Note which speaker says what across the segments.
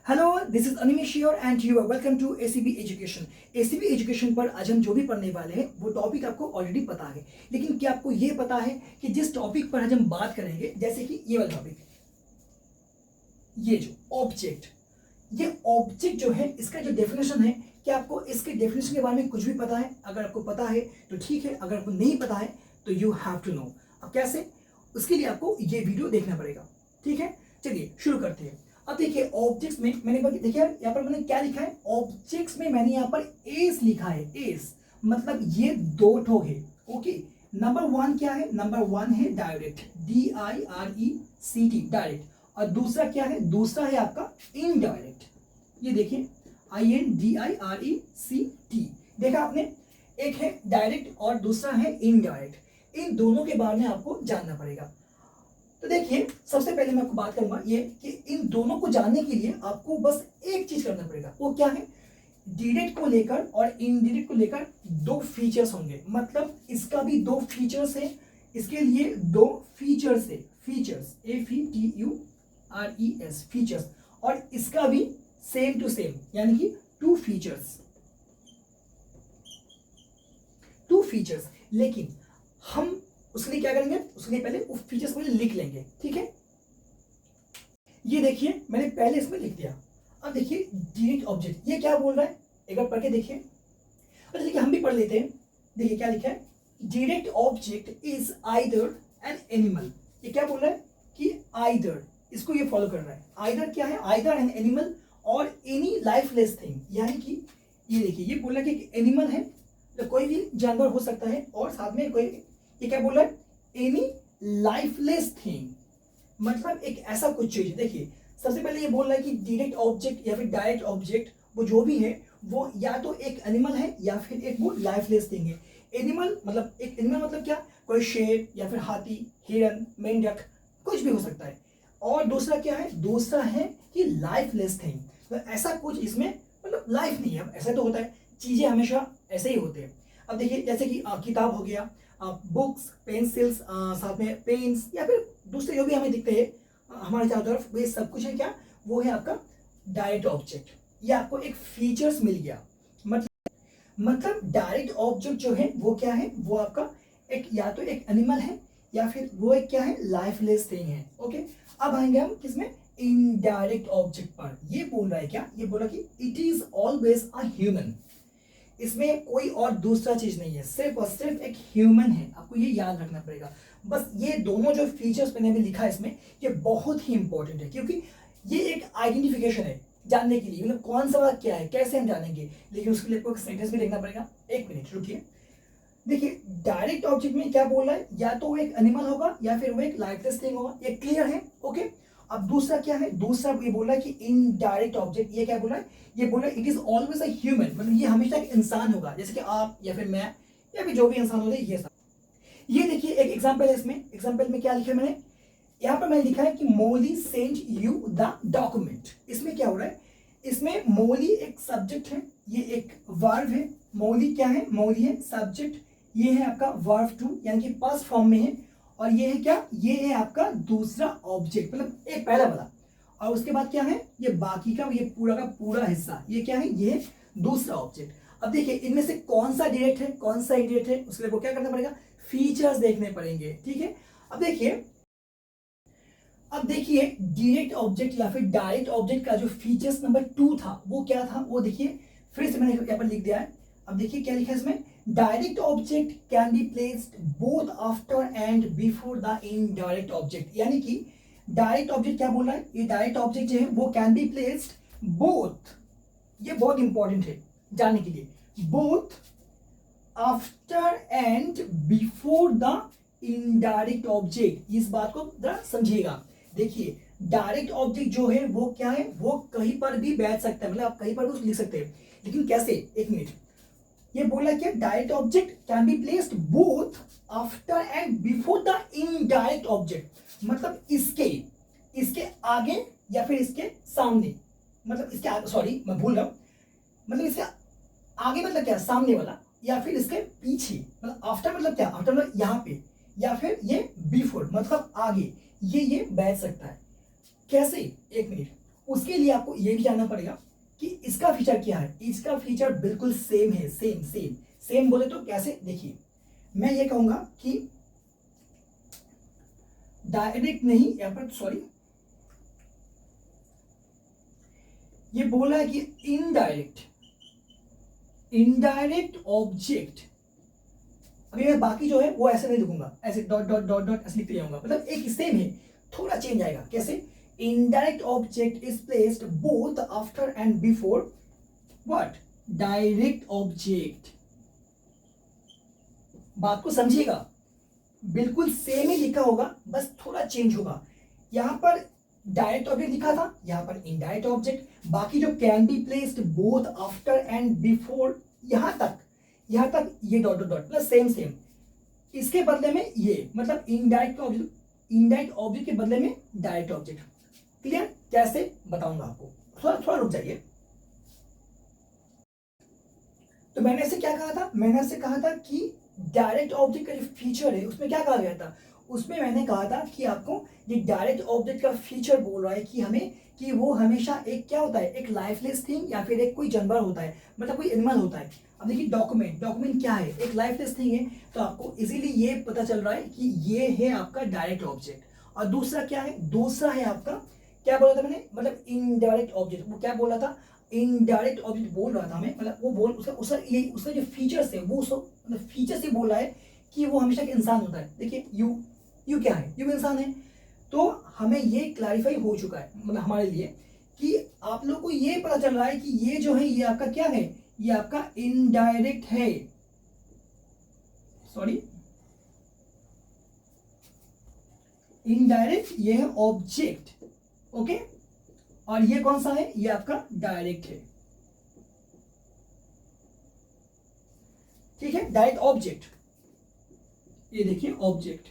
Speaker 1: Hello, this is Animesh here and you are welcome to ACB education. ACB education पर आज हम जो भी पढ़ने वाले हैं वो टॉपिक आपको ऑलरेडी पता है, लेकिन क्या आपको ये पता है कि जिस टॉपिक पर आज हम बात करेंगे, जैसे कि ये वाला टॉपिक, ये जो ऑब्जेक्ट, ये ऑब्जेक्ट जो है इसका जो डेफिनेशन है, क्या आपको इसके डेफिनेशन के बारे में कुछ भी पता है? अगर आपको पता है तो ठीक है, अगर आपको नहीं पता है तो यू हैव टू नो। अब कैसे? उसके लिए आपको ये वीडियो देखना पड़ेगा। ठीक है, चलिए शुरू करते हैं। अब देखिए, ऑब्जेक्ट्स में मैंने देखिए यहाँ पर मैंने क्या लिखा है, ऑब्जेक्ट्स में मैंने यहाँ पर एस लिखा है। एस मतलब ये दो ठो है। ओके, नंबर वन क्या है? नंबर वन है डायरेक्ट, DIRECT, डायरेक्ट। और दूसरा क्या है? दूसरा है आपका इनडायरेक्ट। ये देखिए, INDIRECT, देखा आपने? एक है डायरेक्ट और दूसरा है इनडायरेक्ट। इन दोनों के बारे में आपको जानना पड़ेगा। तो देखिए, सबसे पहले मैं आपको बात करूंगा ये कि इन दोनों को जानने के लिए आपको बस एक चीज करना पड़ेगा। वो क्या है? डायरेक्ट को लेकर और इनडायरेक्ट को लेकर दो फीचर्स होंगे। मतलब इसका भी दो फीचर्स है, इसके लिए दो फीचर्स है। Features, FETURES, features. और इसका भी सेम टू सेम, यानी कि टू फीचर्स। लेकिन हम उसके लिए क्या करेंगे? उसके लिए पहले उस फीचर्स को लिख लेंगे। ठीक है, ये देखिए मैंने पहले इसमें लिख दिया। अब देखिए डायरेक्ट ऑब्जेक्ट, ये क्या बोल रहा है एक बार पढ़ के देखिए। अच्छा देखिए, हम भी पढ़ लेते हैं। देखिए क्या लिखा है, direct object is either an animal. ये क्या बोल रहा है कि आइदर, इसको ये फॉलो कर रहा है। आइदर क्या है? आइदर एन एनिमल और एनी लाइफलेस थिंग। यानी कि ये देखिए, ये बोल रहा है कि एनिमल है तो कोई भी जानवर हो सकता है, और साथ में कोई, ये क्या बोल रहा है? एनी लाइफलेस थिंग, मतलब एक ऐसा कुछ चीज। देखिए, सबसे पहले ये बोल रहा है कि डायरेक्ट ऑब्जेक्ट या फिर डायरेक्ट ऑब्जेक्ट वो जो भी है वो या तो एक एनिमल है या फिर एक वो लाइफलेस थिंग है। एनिमल मतलब, एक एनिमल मतलब क्या? कोई शेर या फिर हाथी, हिरन, मेंढक, कुछ भी हो सकता है। और दूसरा क्या है? दूसरा है कि लाइफलेस थिंग, तो ऐसा कुछ इसमें मतलब लाइफ नहीं है। ऐसा तो होता है, चीजें हमेशा ऐसे ही होते हैं। अब देखिए, जैसे कि किताब हो गया, बुक्स, पेंसिल्स, साथ में पेन्स, या फिर दूसरे जो भी हमें दिखते हैं हमारे चारों तरफ, वे सब कुछ है क्या? वो है आपका डायरेक्ट ऑब्जेक्ट। ये आपको एक फीचर्स मिल गया। मतलब डायरेक्ट ऑब्जेक्ट जो है वो क्या है? वो आपका एक, या तो एक एनिमल है या फिर वो एक क्या है? लाइफलेस थिंग है। ओके, अब आएंगे हम किसमें? इनडायरेक्ट ऑब्जेक्ट पर। ये बोल रहा है क्या? ये बोला कि it is always a human. इसमें कोई और दूसरा चीज नहीं है, सिर्फ और सिर्फ एक ह्यूमन है। आपको ये याद रखना पड़ेगा। बस ये दोनों जो फीचर्स मैंने अभी लिखा है इसमें, ये बहुत ही इंपॉर्टेंट है, क्योंकि ये एक आइडेंटिफिकेशन है जानने के लिए, मतलब कौन सा वाला क्या है, कैसे हम जानेंगे। लेकिन उसके लिए आपको सेंटेंस भी देखना पड़ेगा। एक मिनट रुकिए। देखिए, डायरेक्ट ऑब्जेक्ट में क्या बोल रहा है? या तो वो एक एनिमल होगा या फिर वो एक लाइफलेस थिंग होगा। ये क्लियर है? ओके, अब दूसरा क्या है? दूसरा ये बोल रहा है कि इनडायरेक्ट ऑब्जेक्ट, ये क्या बोल रहा है? ये बोल रहा है it is always a human, मतलब ये हमेशा एक इंसान होगा, जैसे कि आप या फिर मैं या फिर जो भी इंसान होते हैं, ये सब। ये देखिए एक एग्जांपल है इसमें। एग्जांपल में क्या लिखा है मैंने? यहाँ पर मैंने लिखा है कि मोली सेंट यू द डॉक्यूमेंट। इसमें क्या हो रहा है? इसमें मोली एक सब्जेक्ट है, ये एक वर्ब है। मोली क्या है? मोली है सब्जेक्ट, ये है आपका वर्ब टू, यानी कि पास्ट फॉर्म में है। और ये है क्या? ये है आपका दूसरा ऑब्जेक्ट, मतलब एक पहला वाला। और उसके बाद क्या है? ये बाकी का, ये पूरा का पूरा हिस्सा, ये क्या है? ये दूसरा ऑब्जेक्ट। अब देखिए, इनमें से कौन सा डायरेक्ट है, कौन सा इनडायरेक्ट है, उसके लिए वो क्या करना पड़ेगा? फीचर्स देखने पड़ेंगे। ठीक है, अब देखिए डायरेक्ट ऑब्जेक्ट या फिर डायरेक्ट ऑब्जेक्ट का जो फीचर्स नंबर 2 था वो क्या था? वो देखिए, फिर से मैंने यहाँ पर लिख दिया है। अब देखिए क्या लिखा है इसमें, direct object can be placed both after and before the indirect object. यानी कि डायरेक्ट ऑब्जेक्ट क्या बोल रहा है? ये डायरेक्ट ऑब्जेक्ट जो है वो कैन बी प्लेस्ड बोथ, ये बहुत इंपॉर्टेंट है जानने के लिए, both after and before the indirect object. इस बात को जरा समझिएगा। देखिए, डायरेक्ट ऑब्जेक्ट जो है वो क्या है? वो कहीं पर भी बैठ सकता है, मतलब आप कहीं पर भी लिख सकते हैं। लेकिन कैसे? एक मिनट, ये बोला क्या? Direct object can be placed both after and before the indirect object, मतलब इसके इसके आगे या फिर इसके सामने, मतलब इसके आगे, सॉरी मैं भूल रहा हूं, मतलब इसके आगे मतलब क्या? सामने वाला, या फिर इसके पीछे, मतलब आफ्टर मतलब क्या? आफ्टर मतलब यहां पे, या फिर ये बिफोर मतलब आगे, ये बैठ सकता है। कैसे? एक मिनट, उसके लिए आपको ये भी जानना पड़ेगा कि इसका फीचर क्या है। इसका फीचर बिल्कुल सेम है, सेम सेम सेम बोले तो कैसे, देखिए मैं ये कहूंगा कि डायरेक्ट नहीं, यहां पर सॉरी ये बोला है कि इनडायरेक्ट ऑब्जेक्ट। अभी मैं बाकी जो है वो ऐसे नहीं लिखूंगा, ऐसे डॉट डॉट डॉट डॉट ऐसे लिखते जाऊंगा, मतलब एक सेम है, थोड़ा चेंज आएगा। कैसे? Indirect object is placed both after and before what? Direct object. बात को समझिएगा, बिल्कुल सेम ही लिखा होगा, बस थोड़ा चेंज होगा। यहां पर डायरेक्ट ऑब्जेक्ट लिखा था, यहां पर इनडायरेक्ट ऑब्जेक्ट। बाकी जो can be placed both after and before, यहां तक ये dot dot dot plus same same. इसके बदले में ये, मतलब इनडायरेक्ट ऑब्जेक्ट के बदले में डायरेक्ट ऑब्जेक्ट। क्लियर? कैसे बताऊंगा आपको, थोड़ा थोड़ा रुक जाइए। तो मैंने ऐसे क्या कहा था? मैंने ऐसे कहा था कि डायरेक्ट ऑब्जेक्ट का जो फीचर है उसमें क्या कहा गया था? उसमें मैंने कहा था कि आपको ये डायरेक्ट ऑब्जेक्ट का फीचर बोल रहा है कि हमें, कि वो हमेशा एक क्या होता है, एक लाइफलेस थिंग या फिर एक कोई जानवर होता है, मतलब कोई एनिमल होता है। अब देखिए डॉक्यूमेंट क्या है? एक लाइफलेस थिंग है। तो आपको इजीली ये पता चल रहा है कि ये है आपका डायरेक्ट ऑब्जेक्ट। और दूसरा क्या है? दूसरा है आपका, क्या बोला था मैंने, मतलब इनडायरेक्ट ऑब्जेक्ट। वो क्या बोला था? इनडायरेक्ट ऑब्जेक्ट बोल रहा था मैं, मतलब वो बोल उसका जो फीचर्स है वो मतलब फीचर्स ही बोल रहा है कि वो हमेशा एक इंसान होता है। देखिए यू क्या है? यू इंसान है। तो हमें ये क्लैरिफाई हो चुका है, मतलब हमारे लिए, कि आप लोग को ये पता चल रहा है कि ये जो है ये आपका क्या है? ये आपका इनडायरेक्ट है, सॉरी इनडायरेक्ट, ये है ऑब्जेक्ट। ओके, और ये कौन सा है? ये आपका डायरेक्ट है। ठीक है, डायरेक्ट ऑब्जेक्ट। ये देखिए ऑब्जेक्ट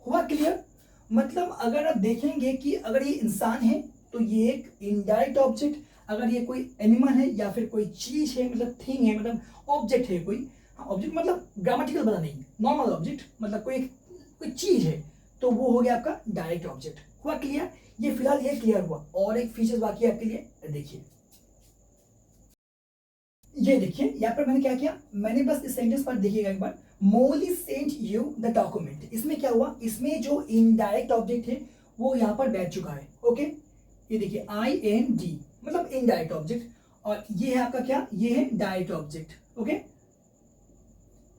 Speaker 1: हुआ क्लियर। मतलब अगर आप देखेंगे कि अगर ये इंसान है तो ये एक इनडायरेक्ट ऑब्जेक्ट, अगर ये कोई एनिमल है या फिर कोई चीज है, मतलब थिंग है, मतलब ऑब्जेक्ट है कोई, ऑब्जेक्ट मतलब ग्रामेटिकल बना नहीं, नॉर्मल ऑब्जेक्ट, मतलब कोई चीज है, तो वो हो गया आपका डायरेक्ट ऑब्जेक्ट। हुआ क्लियर? ये फिलहाल ये क्लियर हुआ। और एक फीचर्स बाकी है आपके लिए, देखिए ये देखिए यहाँ पर मैंने क्या किया, मैंने बस इस सेंटेंस पर देखिएगा एक बार, मोली सेंट यू द डॉक्यूमेंट। इसमें क्या हुआ? इसमें जो इनडायरेक्ट ऑब्जेक्ट है वो यहाँ पर बैठ चुका है। ओके, ये देखिए IND, मतलब इनडायरेक्ट ऑब्जेक्ट। और ये है आपका क्या? ये है direct object. Okay,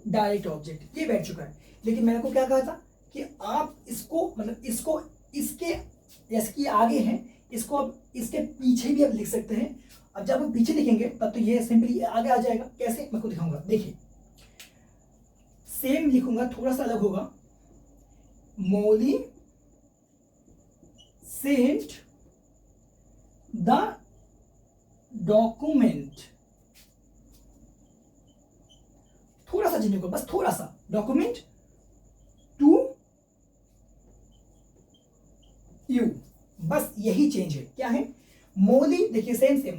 Speaker 1: direct object ये बैठ चुका है। लेकिन मैंने को क्या कहा था कि आप इसको, मतलब इसको, इसके इसकी आगे है, इसको अब इसके पीछे भी आप लिख सकते हैं। अब जब आप पीछे लिखेंगे तब तो ये सिंपली आगे आ जाएगा। कैसे? मैं को दिखाऊंगा, देखिए सेम लिखूंगा, थोड़ा सा अलग होगा। मोली सेंट द डॉक्यूमेंट, थोड़ा सा चेंज होगा, बस थोड़ा सा, डॉक्यूमेंट टू यू, बस यही चेंज है। क्या है? मोली, देखिए सेम सेम,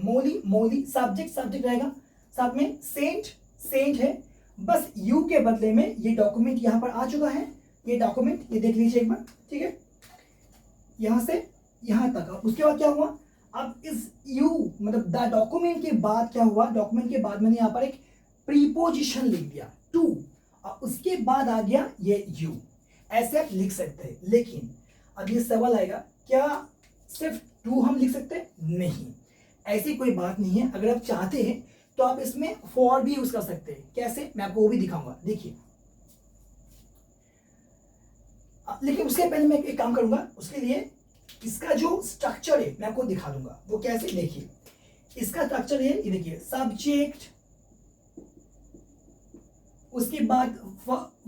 Speaker 1: मोली सब्जेक्ट रहेगा, साथ में सेंट है, बस यू के बदले में ये डॉक्यूमेंट यहां पर आ चुका है। ये डॉक्यूमेंट ये देख लीजिए एक बार, ठीक है, यहां से यहां तक। अब उसके बाद क्या हुआ? अब इस यू, मतलब द डॉक्यूमेंट के बाद क्या हुआ? डॉक्यूमेंट के बाद मैंने यहां पर एक प्रीपोजिशन लिख दिया टू, और उसके बाद आ गया ये यू। ऐसे आप लिख सकते हैं। लेकिन अब ये सवाल आएगा, क्या सिर्फ टू हम लिख सकते हैं? नहीं, ऐसी कोई बात नहीं है। अगर आप चाहते हैं तो आप इसमें फॉर भी यूज कर सकते हैं। कैसे? मैं आपको वो भी दिखाऊंगा, देखिए। लेकिन उसके पहले मैं एक काम करूंगा, उसके लिए इसका जो स्ट्रक्चर है मैं आपको दिखा दूंगा। वो कैसे? देखिए इसका स्ट्रक्चर है, ये देखिए सब्जेक्ट, उसके बाद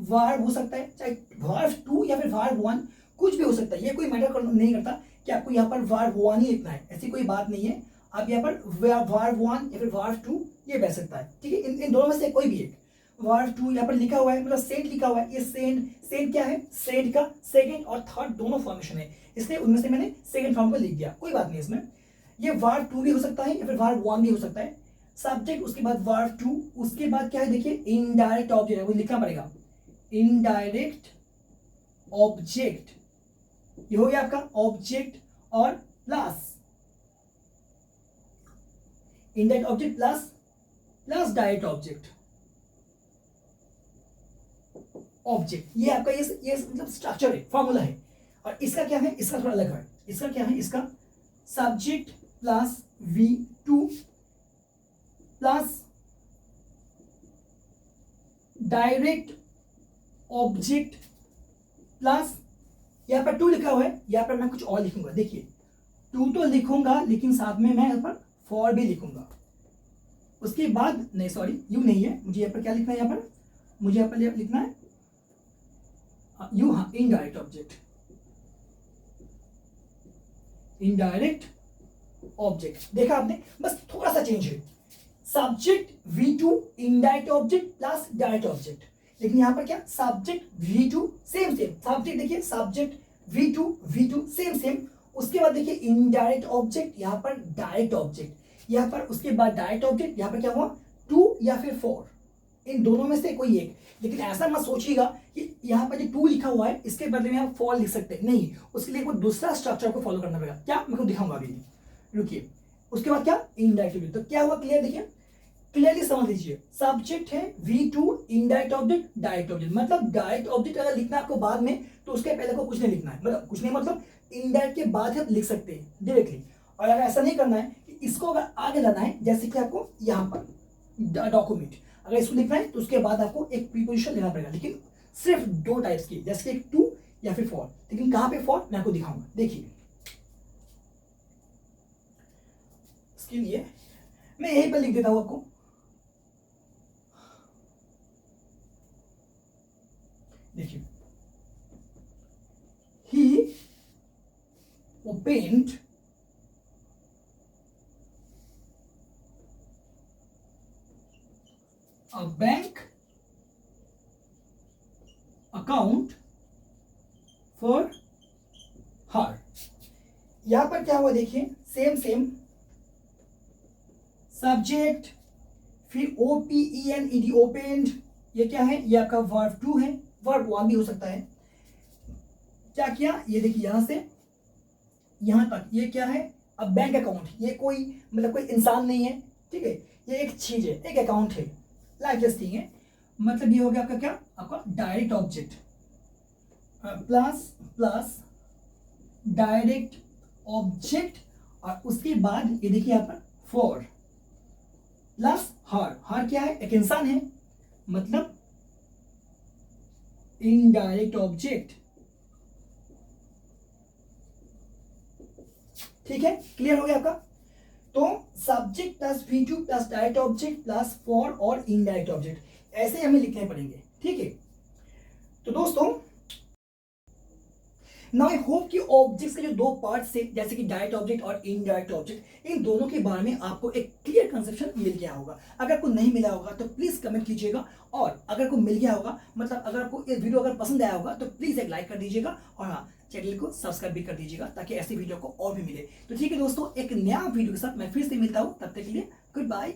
Speaker 1: वर्ब हो सकता है, चाहे वर्ब टू या फिर वर्ब वन, कुछ भी हो सकता है। ये कोई मैटर नहीं करता कि आपको यहाँ पर वर्ब वन ही लिखना है, ऐसी कोई बात नहीं है। आप यहाँ पर वर्ब वन या फिर वर्ब टू ये बैठ सकता है, ठीक है। इन दोनों में से कोई भी एक। वर्ब टू यहाँ पर लिखा हुआ है, मतलब सेंट लिखा हुआ है। ये सेंट क्या है? सेंट का सेकेंड और थर्ड दोनों फॉर्मेशन है, इसलिए उनमें से मैंने सेकेंड फॉर्म को लिख दिया, कोई बात नहीं इसमें। ये वर्ब टू भी हो सकता है या फिर वर्ब वन भी हो सकता है। सब्जेक्ट, उसके बाद वर्ब टू, उसके बाद क्या है? देखिए इनडायरेक्ट ऑब्जेक्ट है, वो लिखना पड़ेगा, इनडायरेक्ट ऑब्जेक्ट। ये हो गया आपका ऑब्जेक्ट, और plus indirect object plus direct object, ये आपका ये मतलब स्ट्रक्चर है, फॉर्मूला है। और इसका क्या है, इसका थोड़ा अलग है। इसका क्या है, इसका subject plus V2 plus direct object plus, यहां पर 2 लिखा हुआ है, यहां पर मैं कुछ और लिखूंगा। देखिए 2 तो लिखूंगा, लेकिन साथ में मैं यहां पर फॉर भी लिखूंगा। उसके बाद नहीं, सॉरी यू नहीं है, मुझे यहाँ पर क्या लिखना है, यहाँ पर मुझे यहाँ पर लिखना है यू, हाँ, इनडायरेक्ट ऑब्जेक्ट, इनडायरेक्ट ऑब्जेक्ट। देखा आपने, बस थोड़ा सा चेंज है। Subject V2 indirect object plus direct object, लेकिन यहां पर क्या, सब्जेक्ट V2 सेम सब्जेक्ट, देखिए सब्जेक्ट V2 सेम। उसके बाद देखिए इनडायरेक्ट ऑब्जेक्ट, यहां पर डायरेक्ट ऑब्जेक्ट, यहां पर उसके बाद डायरेक्ट ऑब्जेक्ट, यहां पर क्या हुआ 2 या फिर 4, इन दोनों में से कोई एक। लेकिन ऐसा मत सोचिएगा कि यहाँ पर जो 2 लिखा हुआ है इसके बदले में आप 4 लिख सकते हैं, नहीं, उसके लिए कोई दूसरा स्ट्रक्चर को फॉलो करना पड़ेगा। क्या, मैं आपको दिखाऊंगा अभी, रुकिए। उसके बाद क्या, इनडायरेक्ट, तो क्या हुआ, क्लियर, देखिए क्लियरली समझ लीजिए। सब्जेक्ट है V2 indirect object direct object, मतलब डायरेक्ट ऑब्जेक्ट अगर लिखना है आपको बाद में, तो उसके पहले को कुछ नहीं लिखना है, मतलब कुछ नहीं, मतलब इनडायरेक्ट के बाद आप लिख सकते हैं डायरेक्टली। और अगर ऐसा नहीं करना है कि इसको अगर आगे लाना है, जैसे कि आपको यहाँ पर डॉक्यूमेंट अगर इसको लिखना है, तो उसके बाद आपको एक प्रीपोजिशन लेना पड़ेगा, लेकिन सिर्फ 2 टाइप्स की, जैसे कि 2 या फिर 4। लेकिन कहाँ पे 4 मैं आपको दिखाऊंगा। देखिए इसके लिए मैं यहीं पर लिख देता हूं आपको, देखिए he opened a bank account for her। यहां पर क्या हुआ, देखिए सेम सब्जेक्ट, फिर OPENED ओपेंड, ये क्या है, ये आपका वर्ब 2 है, वर्ब 1 भी हो सकता है। क्या किया, ये देखिए यहां से यहां तक, ये क्या है, अब बैंक अकाउंट, ये कोई मतलब कोई इंसान नहीं है, ठीक है, ये एक चीज है, एक अकाउंट है, लाइक दिस थिंग है। मतलब ये हो गया आपका क्या, आपका direct object plus direct object, और उसके बाद ये देखिए यहाँ पर फॉर प्लस हर क्या है, एक इंसान है, मतलब इनडायरेक्ट ऑब्जेक्ट। ठीक है, क्लियर हो गया आपका। तो subject plus V2 plus direct object plus for और इनडायरेक्ट ऑब्जेक्ट, ऐसे हमें लिखने पड़ेंगे, ठीक है। तो दोस्तों नाउ आई होप कि ऑब्जेक्ट्स के जो 2 पार्ट्स थे, जैसे कि डायरेक्ट ऑब्जेक्ट और इनडायरेक्ट ऑब्जेक्ट, इन दोनों के बारे में आपको एक क्लियर कंसेप्शन मिल गया होगा। अगर आपको नहीं मिला होगा तो प्लीज कमेंट कीजिएगा, और अगर आपको मिल गया होगा, मतलब अगर आपको ये वीडियो अगर पसंद आया होगा, तो प्लीज एक लाइक कर दीजिएगा, और हाँ, चैनल को सब्सक्राइब भी कर दीजिएगा, ताकि ऐसी वीडियो को और भी मिले। तो ठीक है दोस्तों, एक नया वीडियो के साथ मैं फिर से मिलता हूँ, तब तक के लिए गुड बाय।